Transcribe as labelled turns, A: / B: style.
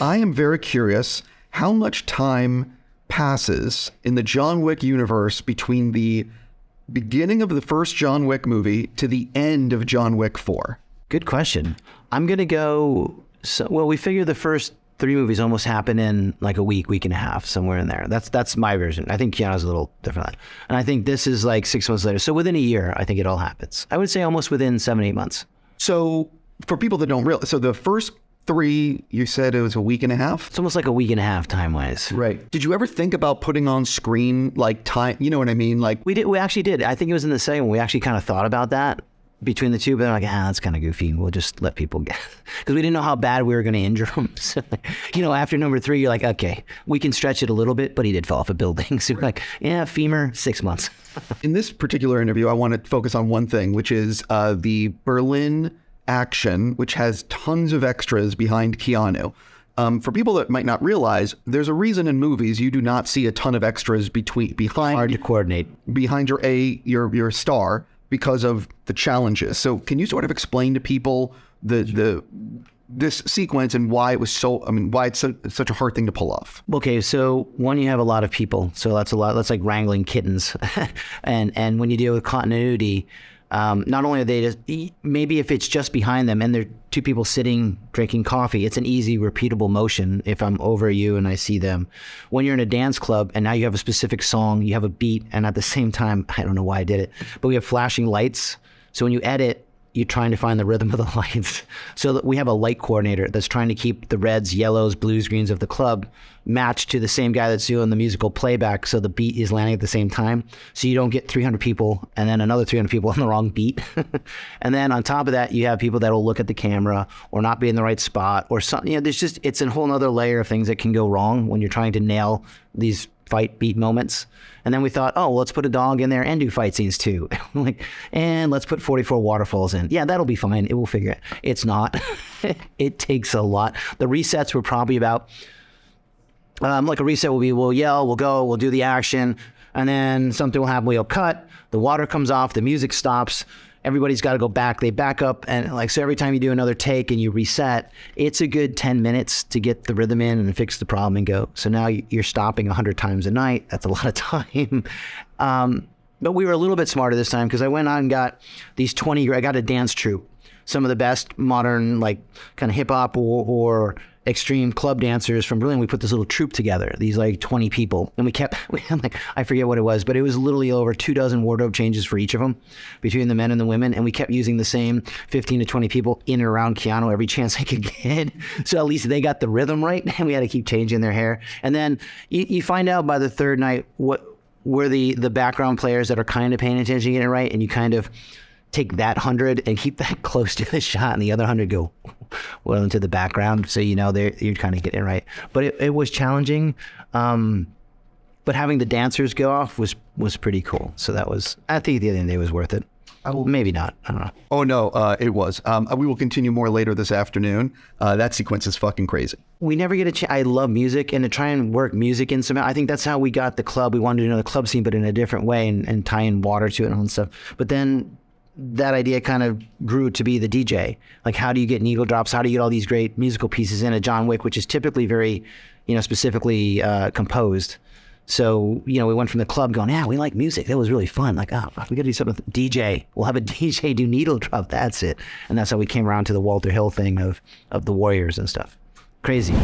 A: I am very curious how much time passes in the John Wick universe between the beginning of the first John Wick movie to the end of John Wick 4.
B: Good question. I'm going to go, well, we figure the first 3 movies almost happen in like a week and a half, somewhere in there. That's my version. I think Keanu's a little different than that. And I think this is like 6 months later. So within a year, I think it all happens. I would say almost within 7-8 months.
A: So for people that don't realize, so the first 3, you said it was a week and a half?
B: It's almost like a week and a half time-wise.
A: Right. Did you ever think about putting on screen like time, you know what I mean? Like
B: we actually did. I think it was in the second one. We actually kind of thought about that between the two, but they're like, that's kind of goofy. We'll just let people get, because we didn't know how bad we were going to injure them. So, after number 3, you're like, okay, we can stretch it a little bit, but he did fall off a building. So you're like, yeah, femur, 6 months.
A: In this particular interview, I want to focus on one thing, which is the Berlin action, which has tons of extras behind Keanu. For people that might not realize, there's a reason in movies you do not see a ton of extras behind
B: hard to coordinate
A: behind your star because of the challenges. So can you sort of explain to people this sequence and why it was why it's such a hard thing to pull off?
B: Okay, so one, you have a lot of people, so that's a lot. That's like wrangling kittens, and when you deal with continuity. Not only are they just, maybe if it's just behind them and there are 2 people sitting drinking coffee, it's an easy repeatable motion if I'm over you and I see them. When you're in a dance club and now you have a specific song, you have a beat, and at the same time, I don't know why I did it, but we have flashing lights. So when you edit, you're trying to find the rhythm of the lights. So that we have a light coordinator that's trying to keep the reds, yellows, blues, greens of the club matched to the same guy that's doing the musical playback, so the beat is landing at the same time. So you don't get 300 people and then another 300 people on the wrong beat. And then on top of that, you have people that will look at the camera or not be in the right spot or something. It's a whole other layer of things that can go wrong when you're trying to nail these fight beat moments. And then we thought, oh, well, let's put a dog in there and do fight scenes too. And let's put 44 waterfalls in. Yeah, that'll be fine. It will figure it. It's not. It takes a lot. The resets were probably about, like a reset will be, we'll yell, we'll go, we'll do the action, and then something will happen. We'll cut, the water comes off, the music stops. Everybody's got to go back. They back up, and so every time you do another take and you reset, it's a good 10 minutes to get the rhythm in and fix the problem and go. So now you're stopping 100 times a night. That's a lot of time. But we were a little bit smarter this time because I went on and got these I got a dance troupe, some of the best modern, like kind of hip hop or extreme club dancers from Berlin. We put this little troupe together, these like 20 people, and we had like, I forget what it was, but it was literally over 24 wardrobe changes for each of them between the men and the women. And we kept using the same 15 to 20 people in and around Keanu every chance I could get. So at least they got the rhythm right, and we had to keep changing their hair. And then you find out by the third night what were the background players that are kind of paying attention to get it right. And you kind of take that 100 and keep that close to the shot, and the other 100 go well into the background, so you're kind of getting it right. But it was challenging, but having the dancers go off was pretty cool. So that was, I think the end of the day was worth it. Maybe not, I don't know.
A: Oh no, it was. We will continue more later this afternoon. That sequence is fucking crazy.
B: We never get a chance. I love music, and to try and work music in some, I think that's how we got the club. We wanted to know the club scene, but in a different way, and tie in water to it and all that stuff. But then that idea kind of grew to be the DJ. Like, how do you get needle drops? How do you get all these great musical pieces in a John Wick, which is typically very, specifically composed. So, we went from the club going, yeah, we like music. That was really fun. Like, oh, we got to do something with DJ. We'll have a DJ do needle drop. That's it. And that's how we came around to the Walter Hill thing of the Warriors and stuff. Crazy.